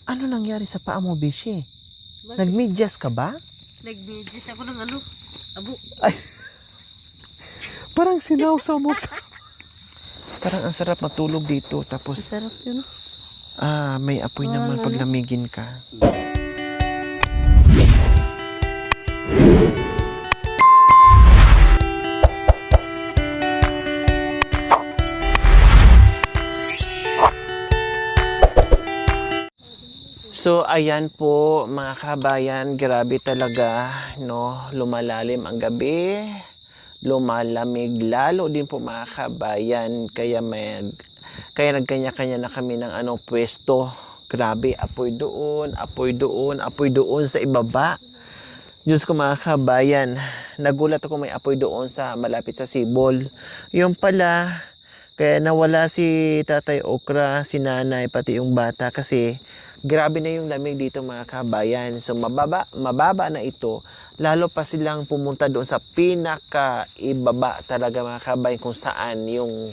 Ano nangyari sa paa mo, Bishi? Bakit? Nagmedyas ka ba? Nag-medyas ako ng ano? Abo. Ay, parang sinawsaw mo sa... Parang ang sarap matulog dito. Tapos, Sarap yun. may apoy naman Ano? pag lamigin ka. So, ayan po mga kabayan, grabe talaga, no? Lumalalim ang gabi, lumalamig lalo din po mga kabayan, kaya nagkanya-kanya na kami ng pwesto. Grabe, apoy doon, apoy doon, apoy doon sa ibaba. Diyos ko mga kabayan, nagulat ako may apoy doon sa malapit sa Sibol. Yung pala, kaya nawala si Tatay Okra, si Nanay, pati yung bata kasi grabe na yung lamig dito mga kabayan. So mababa na ito. Lalo pa silang pumunta doon sa pinaka-ibaba talaga mga kabayan kung saan yung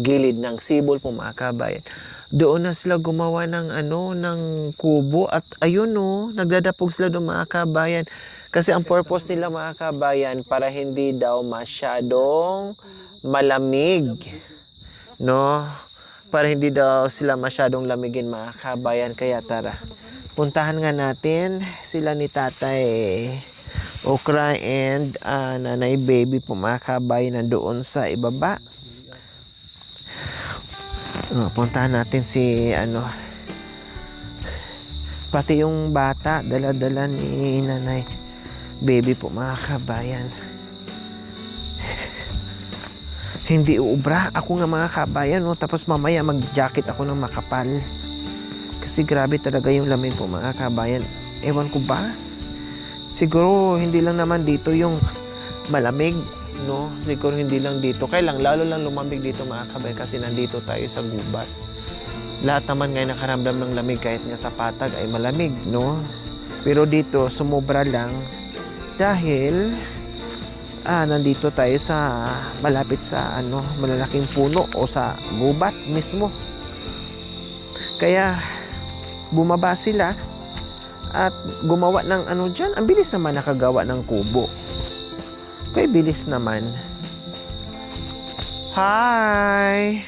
gilid ng Sibol po mga kabayan. Doon na sila gumawa ng ng kubo at ayun nagdadapog sila doon mga kabayan. Kasi ang purpose nila mga kabayan para hindi daw masyadong malamig. No? Para hindi daw sila masyadong lamigin mga kabayan. Kaya tara, puntahan nga natin sila ni Tatay Okra and Nanay Baby po mga kabayan nandoon sa ibaba. Puntahan natin si pati yung bata, dala-dala ni Nanay Baby po mga kabayan. Hindi uubra. Ako nga mga kabayan, tapos mamaya mag-jacket ako ng makapal. Kasi grabe talaga yung lamig po mga kabayan. Ewan ko ba? Siguro hindi lang naman dito yung malamig, no? Siguro hindi lang dito. Kailang lalo lang lumamig dito mga kabayan kasi nandito tayo sa gubat. Lahat naman ngayon nakaramdam ng lamig kahit nga sa patag ay malamig, no? Pero dito sumobra lang dahil nandito tayo sa malapit sa malalaking puno o sa gubat mismo. Kaya bumaba sila at gumawa ng dyan. Ang bilis naman nakagawa ng kubo. Kaya bilis naman. Hi!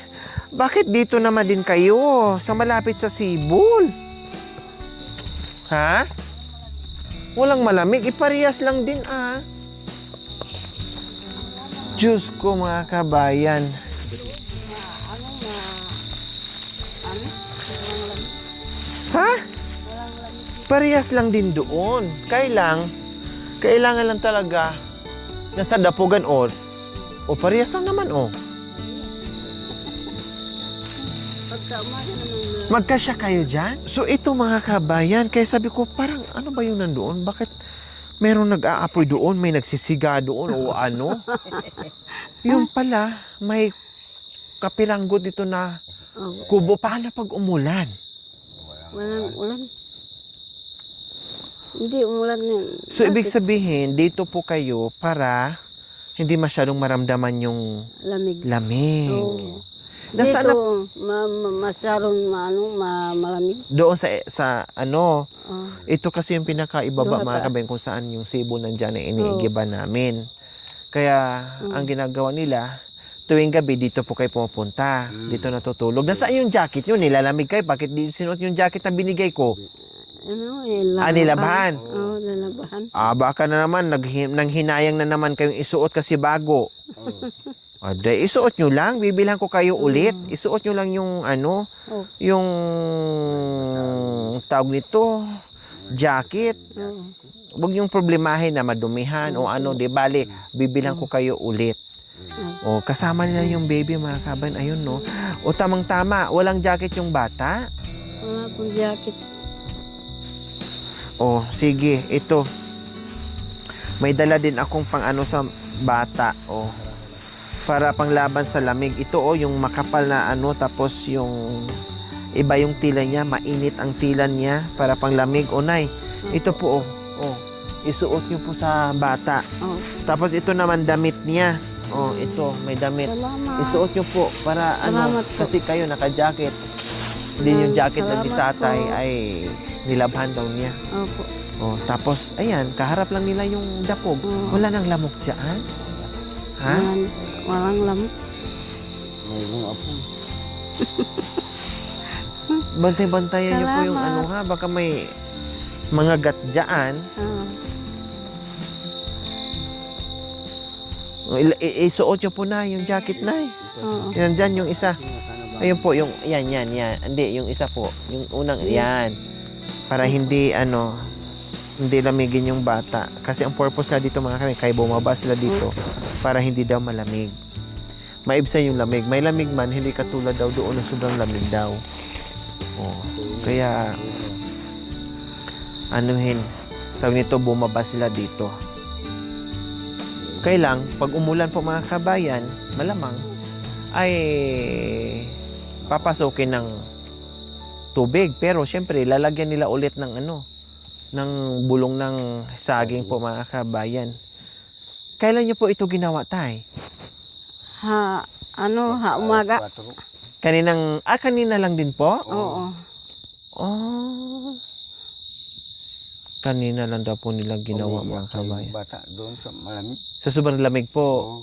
Bakit dito naman din kayo? Sa malapit sa Sibol? Ha? Walang malamig. Iparehas lang din Diyos ko mga kabayan. Ha? Parehas lang din doon. Kailangan lang talaga nasa dapugan o parehas lang naman Magkasya kayo dyan? So ito mga kabayan, kaya sabi ko parang ano ba yung nandoon? Bakit merong nag-aapoy doon, may nagsisiga doon o ano? Yung pala, may kapiranggot dito na kubo. Paano pag umulan? Walang ulan. Hindi umulan yun. So ibig sabihin, dito po kayo para hindi masyadong maramdaman yung lamig. Oo. Nasaan Dito, masyadong malamig. doon sa Oh. ito kasi yung pinakaibaba Doon mga taas. kabayan kung saan yung Sibol nandyan na iniigiba namin. Kaya ang ginagawa nila, tuwing gabi dito po kayo pumupunta. Dito natutulog. Nasaan yung jacket nyo? Nilalamig kayo. Bakit di sinuot yung jacket na binigay ko? Nilabahan? Oo, nilabahan. Baka na naman, nanghinayang na naman kayong isuot kasi bago. Isuot nyo lang. Bibilhan ko kayo ulit. Isuot nyo lang yung yung tawag nito, jacket. Huwag yung problemahin na madumihan o di bali, bibilhan ko kayo ulit. Kasama nila yung baby mga kabayan. Ayun, no? Tamang-tama, walang jacket yung bata. Wala pong jacket. Sige, ito. May dala din akong pang sa bata. Para panglaban sa lamig. Ito, yung makapal na tapos yung iba yung tila niya, mainit ang tila niya para panglamig. Nay, ito po, isuot nyo po sa bata. Tapos ito naman damit niya. Ito, may damit. Salamat. Isuot nyo po para Salamat po. kasi kayo naka-jacket. Din yung jacket na ni Salamat tatay po. ay nilabhan daw niya. Opo. Oh, tapos, ayan, kaharap lang nila yung dapog. Oo. Wala nang lamok dyan? Ha? Walang lamok. Mayroong apo. Bantay-bantayan niyo po yung Salamat. ano ha. Baka may mga gat dyan. Isuot niyo po na yung jacket na. Oo. Nandyan yung isa. Ayun po, yung, yan. Hindi, yung isa po. Yung unang, yan. Para hindi, hindi lamigin yung bata. Kasi ang purpose na dito mga kami, kaya bumaba sila dito para hindi daw malamig. Maibsan yung lamig. May lamig man, hindi katulad daw doon na sobrang lamig daw. Oh. Kaya, tawag nito, bumaba sila dito. Kaya lang, pag umulan po mga kabayan, malamang, ay papasukin ng tubig. Pero syempre, lalagyan nila ulit ng ng bulong ng saging po mga kabayan. Kailan niyo po ito ginawa, tay? Umaga. Kanina lang din po? Oo. Oh. Kanina lang daw po nila ginawa mga kabayan. Bata doon sa malamig. Sa sobrang lamig po, Oo.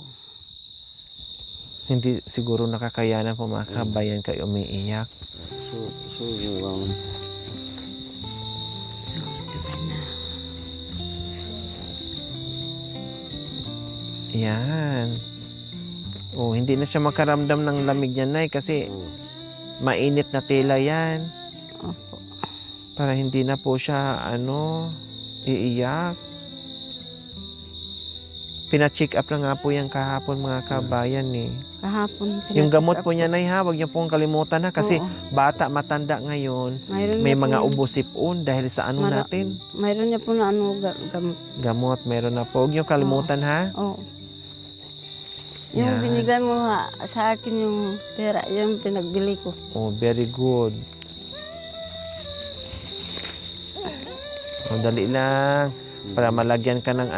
hindi siguro nakakayanan po mga kabayan kayo umiiyak. So yung Yan. Oh, hindi na siya makaramdam ng lamig niya, Nay, kasi mainit na tela yan. Opo. Para hindi na po siya, iiyak. Pina-check up na nga po yan kahapon mga kabayan eh. Kahapon. Yung gamot po niya, Nay, ha, huwag niyo pong kalimutan na kasi Oo. bata, matanda ngayon. Mayroon May niya mga po- ubo-sipon dahil sa natin. Mayroon niya po na gamot. Gamot, meron na po. Huwag niyo kalimutan, ha? Oo. Yung Yan. binigay mo sa akin yung pera, yung pinagbili ko. Oh, very good. Oh, dali lang. Para malagyan ka ng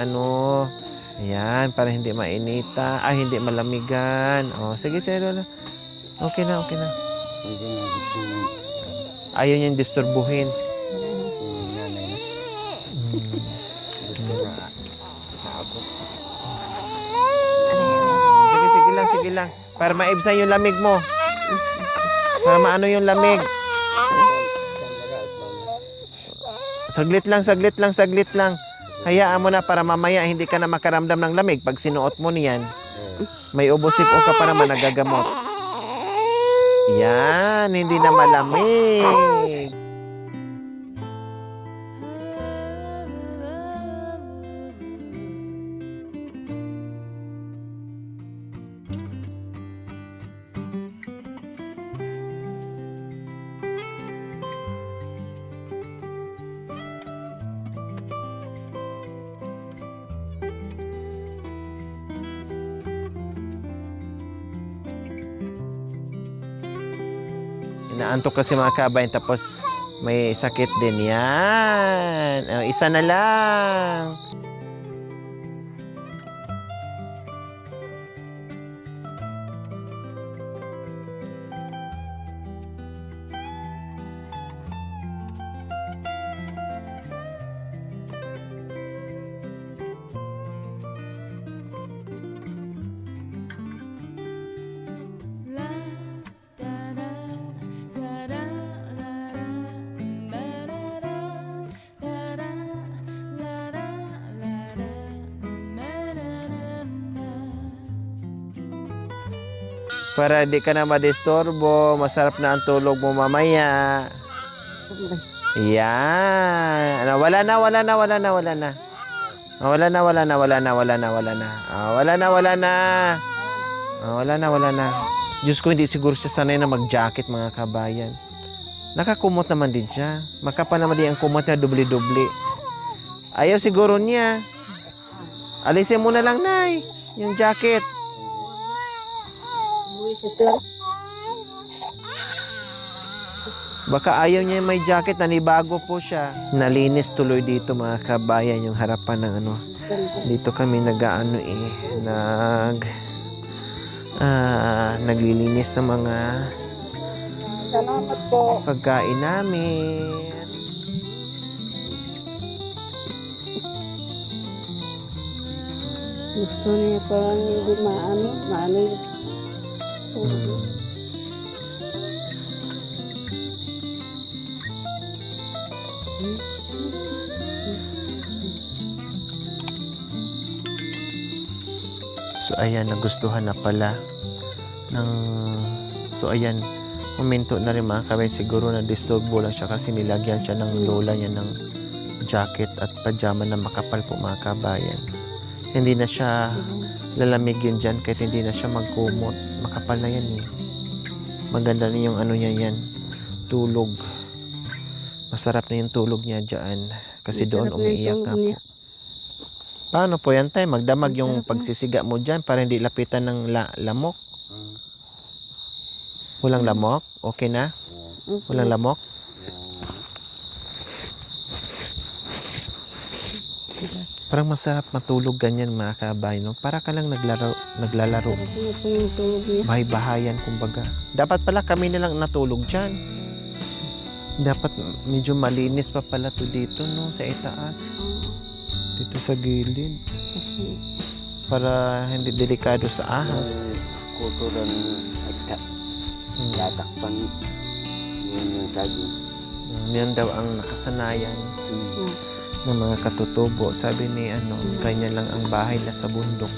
Ayan, para hindi mainita. Hindi malamigan. Oh, sige, Tero. Okay na. hindi na gusto Ayaw niyang disturbuhin. yung nanay na. Gusto na naabot. Sige lang. Para maibsan yung lamig mo. Para maano yung lamig. Saglit lang. Hayaan mo na para mamaya hindi ka na makaramdam ng lamig. Pag sinuot mo niyan, may ubosip o ka pa naman nagagamot. Yan, hindi na malamig. Inaantok kasi mga kabayan tapos may sakit din yan. Isa na lang. Para di ka na madisturbo, masarap na ang tulog mo mamaya. Yan. Wala na. Wala na. Diyos ko, hindi siguro siya sanay na mag-jacket mga kabayan. Nakakumot naman din siya. Makapal naman din ang kumot niya, dubli-dubli. Ayaw siguro niya. Alisin mo na lang, Nay, yung jacket. Baka ayaw niya may jacket, nanibago po siya. Nalinis tuloy dito mga kabayan yung harapan ng Dito kami naglilinis ng mga Salamat po. pagkain namin. Gusto niya parang hindi maano yung Mm. So ayan, nagustuhan na pala ng... So ayan, momento na rin mga kabay, siguro na disturbo lang siya kasi nilagyan siya ng lola niya ng jacket at pajama na makapal po mga kabayan. Hindi na siya lalamigin dyan kahit hindi na siya magkumot. Makapal na yan eh. Maganda na yung ano niya yan, tulog. Masarap na yung tulog niya dyan kasi doon Masarap na yung umiiyak tulog nga niya. po. Paano po yan tayo? Magdamag yung Masarap na. pagsisiga mo dyan para hindi lapitan ng lamok. Walang lamok? Okay na? Walang lamok? Parang masarap matulog ganyan mga kabay, no? Para ka lang naglalaro. Masarap na po yung tulog niya. Bahay-bahayan kumbaga. Dapat pala kami na lang natulog dyan. Dapat medyo malinis pa pala to dito, no? Sa itaas. Dito sa gilid. Kasi Para hindi delikado sa ahas. Kotoran at tatakpan yun yung sabi. Yan daw ang nakasanayan Mm. ng mga katutubo. Sabi ni kanya lang ang bahay na sa bundok.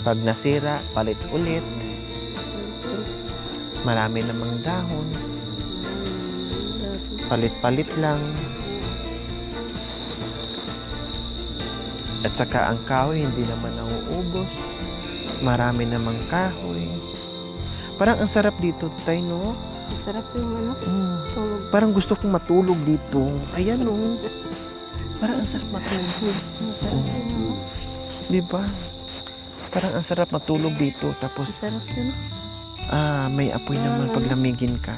Pag nasira, palit ulit. Marami namang dahon. Palit-palit lang. At saka ang kahoy hindi naman nauubos. Marami namang kahoy. Parang ang sarap dito, tay, no? masarap yung ano, tulog. Parang gusto kong matulog dito. Ayan, no? Parang ang sarap matulog. Masarap yung ano, Di ba? Parang ang sarap matulog dito. Tapos, masarap yun. may apoy naman pag lamigin ka.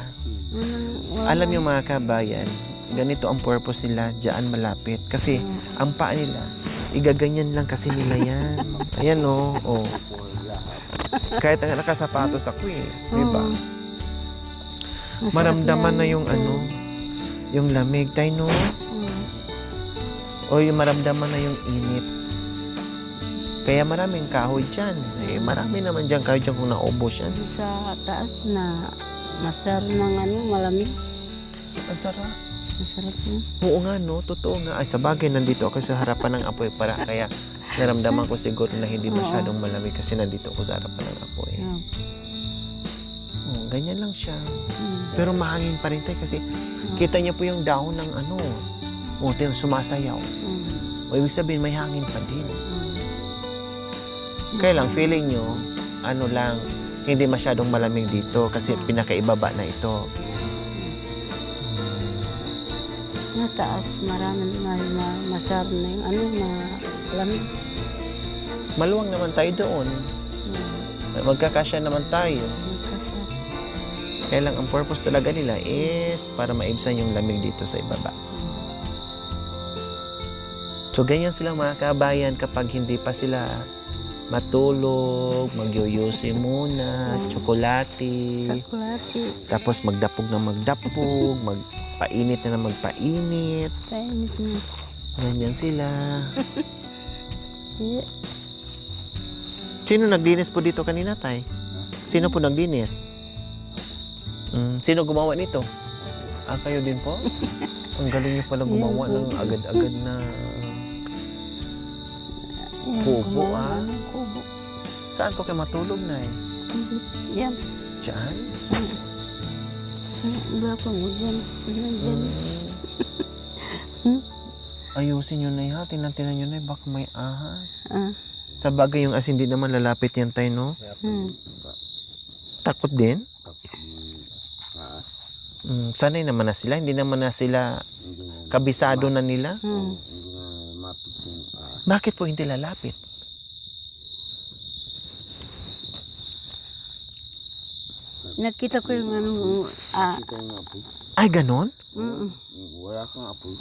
Alam yung mga kabayan, ganito ang purpose nila diyan malapit. Kasi, ang paa nila, igaganyan lang kasi nila yan. Ayan, no? Oh. Kahit ang nakasapatos ako eh. Di ba? Maramdaman na yung yung lamig, tay, no? O yung maramdaman na yung init. Kaya maraming kahoy dyan. Eh, marami naman dyan kahoy dyan kung naubos yan. Sa taas na masarap ng ano, malamig. Ang sarap. Masarap yun. Oo nga, no? Totoo nga. Ay, sa bagay, nandito ako sa harapan ng apoy para kaya naramdaman ko siguro na hindi masyadong malamig kasi nandito ako sa harapan ng apoy. Yeah. Oh, ganyan lang siya. Pero mahangin pa rin tayo kasi kita niyo po yung dahon ng sumasayaw. O ibig sabihin, may hangin pa din. Kaya lang, feeling nyo, hindi masyadong malamig dito kasi pinakaibaba na ito. Mataas, marami na masarap na yung malamig. Maluwang naman tayo doon. Magkakasya naman tayo. Kaya lang, ang purpose talaga nila is para maibsan yung lamig dito sa ibaba. So, ganyan sila mga kabayan kapag hindi pa sila matulog, magyuyusi muna, tsokolate, tapos magdapog na magdapog, magpainit na magpainit. Kainit na. Ganyan sila. Sino naglinis po dito kanina, tay? Sino po naglinis? Sino gumawa nito? Kayo din po? Ang galing niyo pala gumawa ng agad-agad na kubo, Kubo. Saan ko kayo matulog, nay? Yan. Diyan? Iba pa mo dyan. Dyan. Ayusin nyo na ha. Tinan nyo na baka may ahas. Ah. Sa bagay yung asin, hindi naman lalapit yan tayo, no? Takot din? Sanay naman na sila. Hindi naman na sila kabisado na nila. Hindi na mapit yung Bakit po hindi lalapit? Nakita ko yung kita yung apoy. Ay, ganon? Wala kang apoy.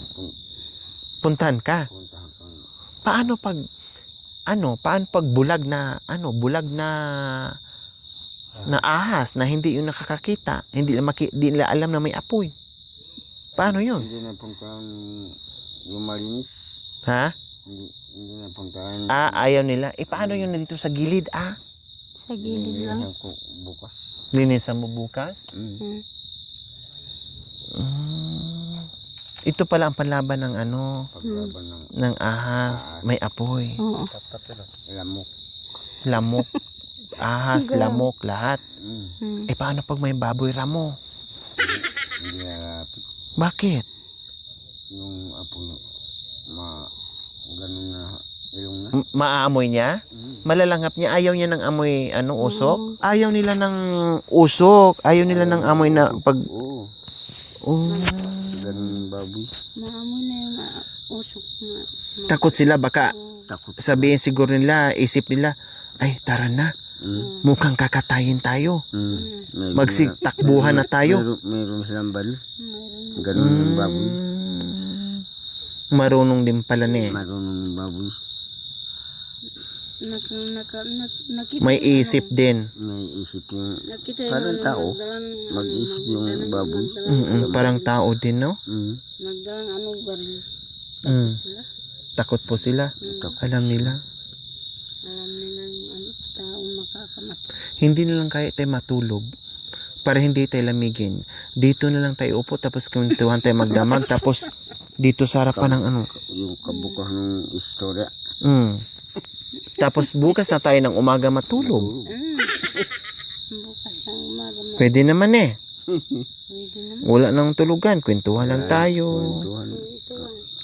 Puntahan ka. Puntahan kang Paano pag bulag na na ahas na hindi yung nakakakita, hindi nila alam na may apoy. Paano yun? Hindi na puntahan yung malinis. Ha? Hindi na puntahan. Ayaw nila. Paano yun na dito sa gilid? Sa gilid lang. Linisan ko bukas. Linisan mo bukas? Hmm. Ito pala ang panlaban ng Paglaban ng ng ahas. May apoy. Oo. lamok. Lamok. Ahas, lamok, lahat. Hmm. Paano pag may baboy ramo? Hindi nalapit. Bakit? Yung apo, ganun na ilong na. Maaamoy niya? Malalanghap niya? Ayaw niya ng amoy usok? Ayaw nila ng usok. Ayaw nila ng amoy na pag... Oo, Oh. ganun baboy. Maamoy na yung usok na. Takot sila. Baka Takot. sabihin siguro nila, isip nila, ay tara na. Mukhang kakatayin tayo. Magsitakbuhan na tayo. Mayroon silang bal. Mayroon. Ganun yung baboy. Marunong din pala niya. Marunong yung baboy. Nakita May ko isip din. May isip yung Nakita parang yung tao. magdalang- Mag-isip yung magdalang- baboy. magdalang- Parang tao din, no? Magdalang baril. Mm. Sila. Takot po sila. Alam nila. Alam nilang taong makakamatay. Hindi na lang kaya tayo matulog. Para hindi tayo lamigin. Dito na lang tayo upo, tapos kwentuhan tayo magdamag, tapos dito sa harapan ng yung kabukas ng istorya. Tapos bukas na tayo ng umaga matulog. Bukas ng umaga mo. Pwede naman eh. Pwede naman. Wala nang tulugan. Kwentuhan lang tayo. Tuhan,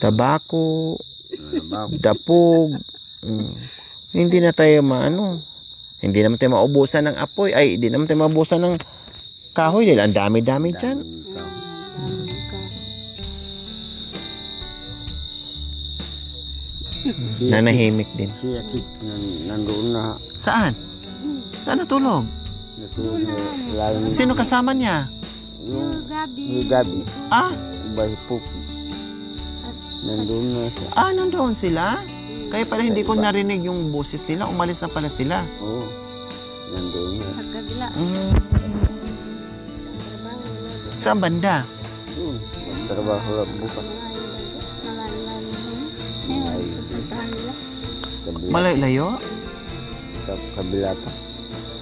Tabako. baboy. Dapog. Hindi na tayo hindi naman tayo maubusan ng apoy. Ay, hindi naman tayo maubusan ng kahoy. Dahil ang dami-dami dyan. Nanahimik din. Si Akit nandoon na. Saan? Saan natulog? Natulog na lalim. Sino kasama niya? Yung Gabi. Gabi. Ah, Bahay Puki. Nandoon na siya. nandoon sila? Kaya pala hindi ko narinig yung boses nila. Umalis na pala sila. Oo. Nandoon na. Sa kabila. Saan banda? Magtrabaho lang bukas. Kabila. Malayo? Kabila pa.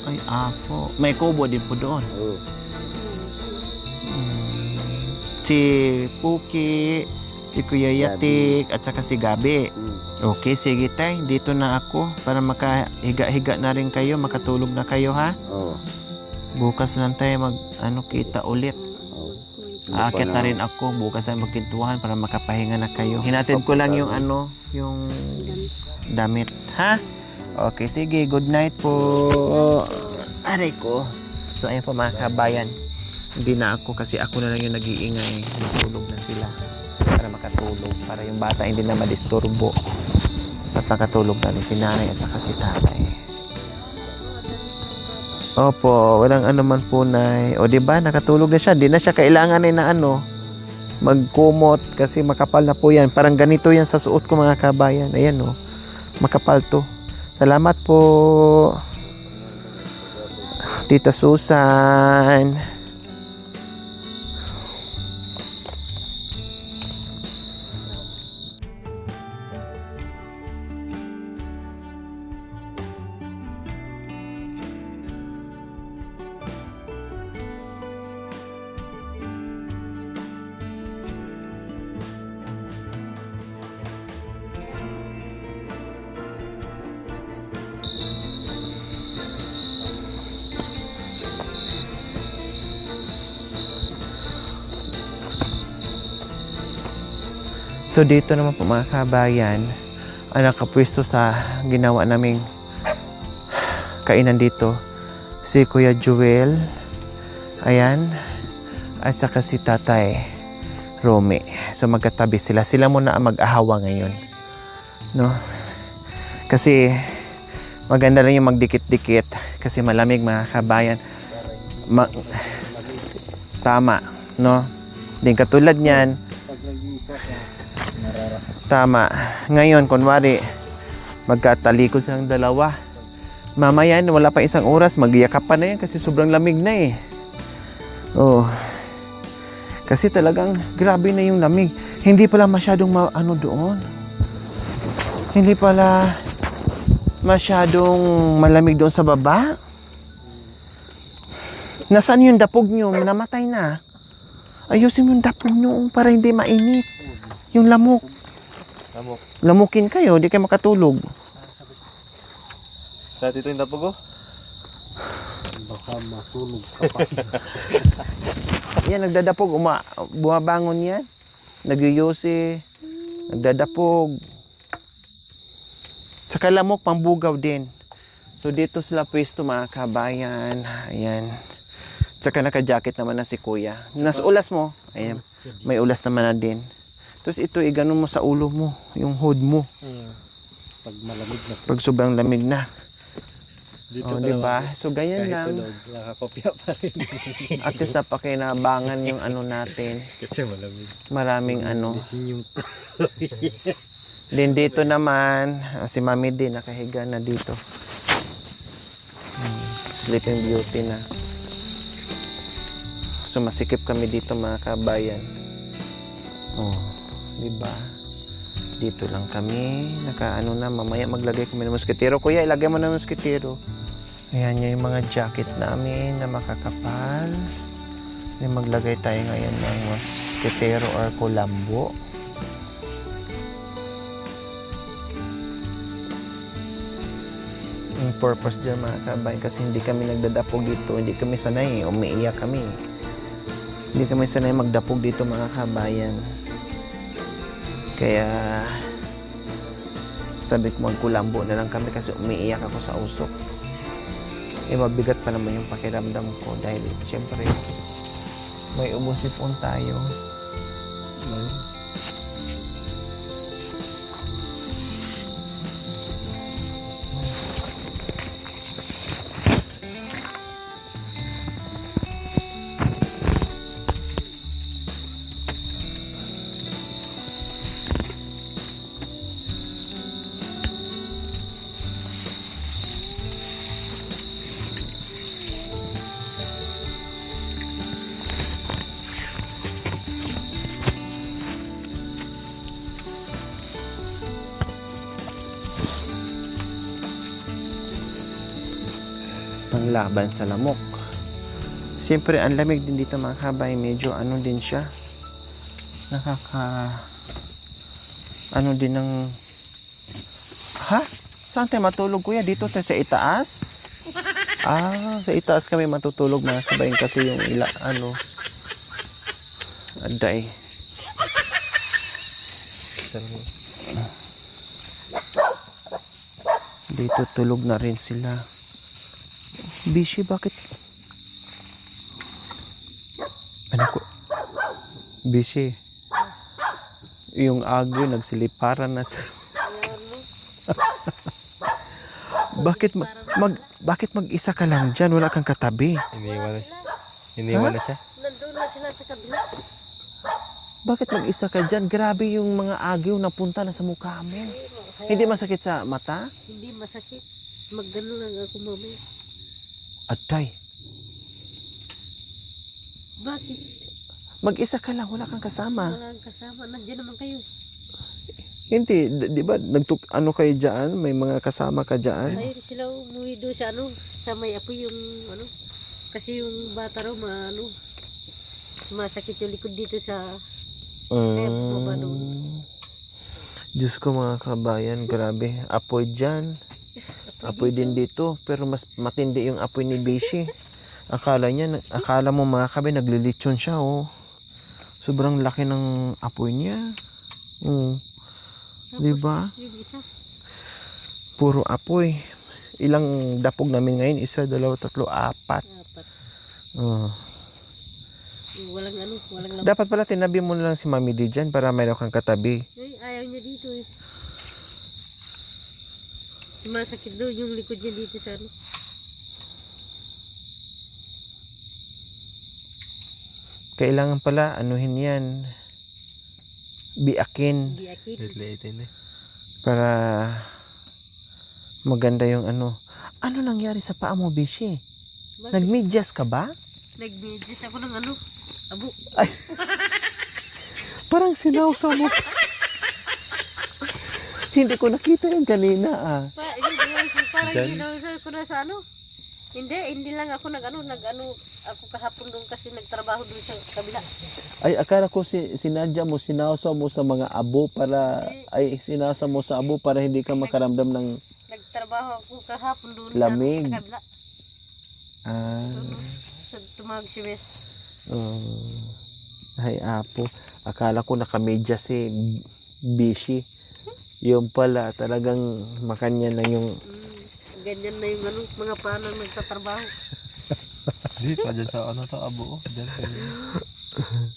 Ay, apo. May kubo din po doon. Oo. Si Puki, si Kuya Yatik, at saka si Gabi. Okay, sige tay. Dito na ako para makahiga-higa na rin kayo, makatulog na kayo ha. Oo. Bukas na lang tayo kita ulit. Oo. Aakyat na rin ako. Bukas tayo magkintuhan para makapahinga na kayo. Hinatid ko lang yung yung damit. Ha? Okay, sige. Good night po. Aray ko. So, ayun po mga kabayan. Hindi na ako kasi ako na lang yung nag-iingay. Matulog na sila para makatulog. Para yung bata hindi na madisturbo. At makatulog na rin si nanay at saka si tatay. Opo, walang anuman po, nay. O diba, nakatulog na siya. Di na siya kailangan na magkumot kasi makapal na po yan. Parang ganito yan sa suot ko mga kabayan. Ayan o, makapal to. Salamat po, Tita Susan. So dito naman po mga kabayan, ang nakapwesto sa ginawa naming kainan dito, si Kuya Joel, ayan, at saka si Tatay Romy. So magkatabi sila. Sila muna ang mag-ahawa ngayon. No? Kasi maganda lang yung magdikit-dikit kasi malamig mga kabayan. Tama, no? Din katulad niyan. Tama. Ngayon, kunwari, magkatalikod silang dalawa. Mamaya, wala pa isang oras, magyakap pa na yan kasi sobrang lamig na eh. Oh. Kasi talagang grabe na yung lamig. Hindi pala masyadong ano doon. Hindi pala masyadong malamig doon sa baba. Nasaan yung dapog nyo? Namatay na. Ayusin mo yung dapog nyo para hindi mainit. Yung lamok. Lamukin kayo, di kayo makatulog. Dati ito yung tapog ko. Baka masulog ka pa. Yan, nagdadapog. Bumabangon yan. Nagyuyusi. Nagdadapog. Tsaka lamok, pambugaw din. So dito sila pwesto mga kabayan. Ayan. Tsaka naka-jacket naman na si kuya. Nas ulas mo. Ayan. May ulas naman na din. Tapos ito, iganon mo sa ulo mo. Yung hood mo. Pag malamig na. Pag sobrang lamig na. Dito O, diba? So, ganyan kahit lang. tulog, nakakopya pa rin. At least napakinabangan yung ano natin. Kasi malamig. Maraming ano. Lisin yung Din dito naman, si Mami din nakahiga na dito. Sleeping Beauty na. So masikip kami dito mga kabayan. Oh, di ba? Dito lang kami. Nakaano na, mamaya maglagay kami ng mosquitero. Kuya, ilagay mo na ng mosquitero. Ayan yung mga jacket namin na makakapal. Then maglagay tayo ngayon ng mosquitero or kulambo. Yung purpose dyan mga kabayan kasi hindi kami nagdadapog dito, hindi kami sanay, umiiyak kami. Hindi kami sanay magdapog dito mga kabayan. Kaya sabi ko magkulambo na lang kami kasi umiiyak ako sa usok. Eh mabigat pa naman yung pakiramdam ko dahil siyempre may umusipon tayo. Panglaban sa lamok. Siyempre, ang lamig din dito mga kabay. Medyo ano din siya. Ano din ng... Ha? Saan tayo matulog kuya? Dito tayo sa itaas? Ah, sa itaas kami matutulog mga kabayan kasi yung aday. Dito tulog na rin sila. Bishi, bakit? Ano ko? Bishi. Yung agyo nagsiliparan na sa... bakit mag-isa ka lang dyan? Wala kang katabi. Iniwan na siya. Iniwan na siya. Nandun na sila sa kabila. Bakit mag-isa ka dyan? Grabe yung mga agyo na punta na sa mukha mo. Hindi masakit sa mata? Hindi masakit. Magdalo lang ako mamaya. Aday. Bakit? Mag-isa ka lang, wala kang kasama. Walang kasama. Nandiyan naman kayo. Hindi, di ba ano kayo dyan? May mga kasama ka dyan? Ayun sila umuwi doon sa sa may apoy yung kasi yung bata raw sumasakit yung likod dito sa kaya bumaba doon. Diyos ko mga kabayan, grabe. Apoy dyan. Apoy din dito. Pero mas matindi yung apoy ni Bishi. Akala mo mga kabayan, naglilitsyon siya oh. Sobrang laki ng apoy niya. Diba? Puro apoy. Ilang dapog namin ngayon? 1, 2, 3, 4. Walang lamok. Dapat pala tinabi mo na lang si Mami D dyan para mayroon kang katabi. Ay, ayaw niya dito eh. Sumasakit doon yung likod niya dito sa Kailangan pala anuhin yan. Biakin. Late-late eh. Para maganda yung Ano nangyari sa paa mo, Bishi? Bakit? Nagmedyas ka ba? Nag-medyas ako ng ano, abo. Parang sinawsaw mo sa... Hindi ko nakita yan kanina ah. Parang Diyan? ginawin ko na sa ano. Hindi lang ako nag-ano ako kahapon doon kasi nagtrabaho doon sa kabila. Ay, akala ko sinadya mo, sinawsaw mo sa mga abo para... Ay, sinawsaw mo sa abo para hindi ka makaramdam ng... Nagtrabaho ako kahapon doon Lamig. sa kabila. Ah... Sa tumawag si Bes. Ay, apo. Akala ko nakamedya si Bishi. Yung pala, talagang makanya lang yung... Ganyan na yung ano, mga panang nagtatrabaho. Di pa dyan sa ano to, abo. Dyan.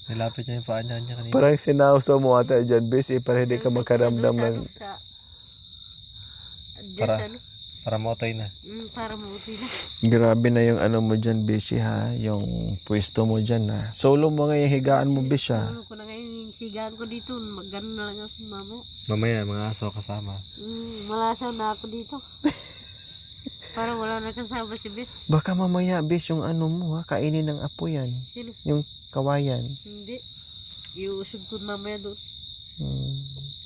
Nilapit niya yung paa niya kanina. Parang sinawsaw mo ata dyan, Bishi, para hindi ka makaramdam ng... Para mautoy na. Para mautoy na. Grabe na yung ano mo dyan, Bishi, ha? Yung pwesto mo dyan, ha? Solo mo ngayon higaan mo, Bishi, ha? Ano ko na ngayon yung sigaan ko dito. Magano na lang ako mama. Mamaya, mga aso kasama. Malasaw na ako dito. Parang wala na kasama si Bes. Baka mamaya, Bishi, yung ano mo, ha? Kainin ng apo yan. Sino? Yung kawayan. Hindi. Iusog ko mamaya doon.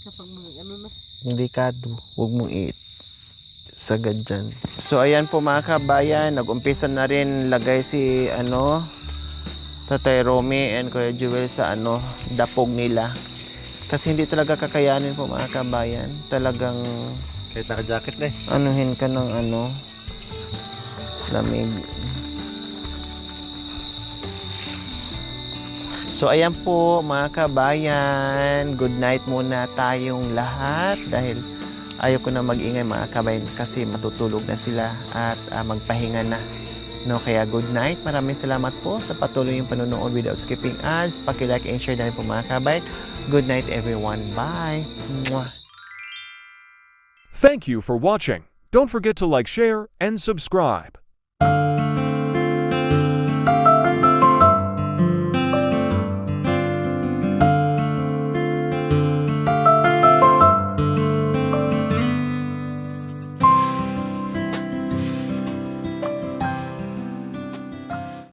Kapag mga ano na. Delikado. Huwag mong sagad dyan. So, ayan po mga kabayan. Nag-umpisa na rin lagay si, Tatay Romy and Kuya Jewel sa, dapog nila. Kasi hindi talaga kakayanin po mga kabayan. Talagang, Kahit naka-jacket na eh. anuhin ka ng, lamig. So, ayan po mga kabayan. Good night muna tayong lahat dahil ayaw ko na mag-ingay mga kabayan kasi matutulog na sila at magpahinga na. No, kaya good night. Maraming salamat po sa patuloy yung panonood without skipping ads. Paki-like and share na rin po mga kabayan. Good night everyone. Bye. Mwah. Thank you for watching. Don't forget to like, share, and subscribe.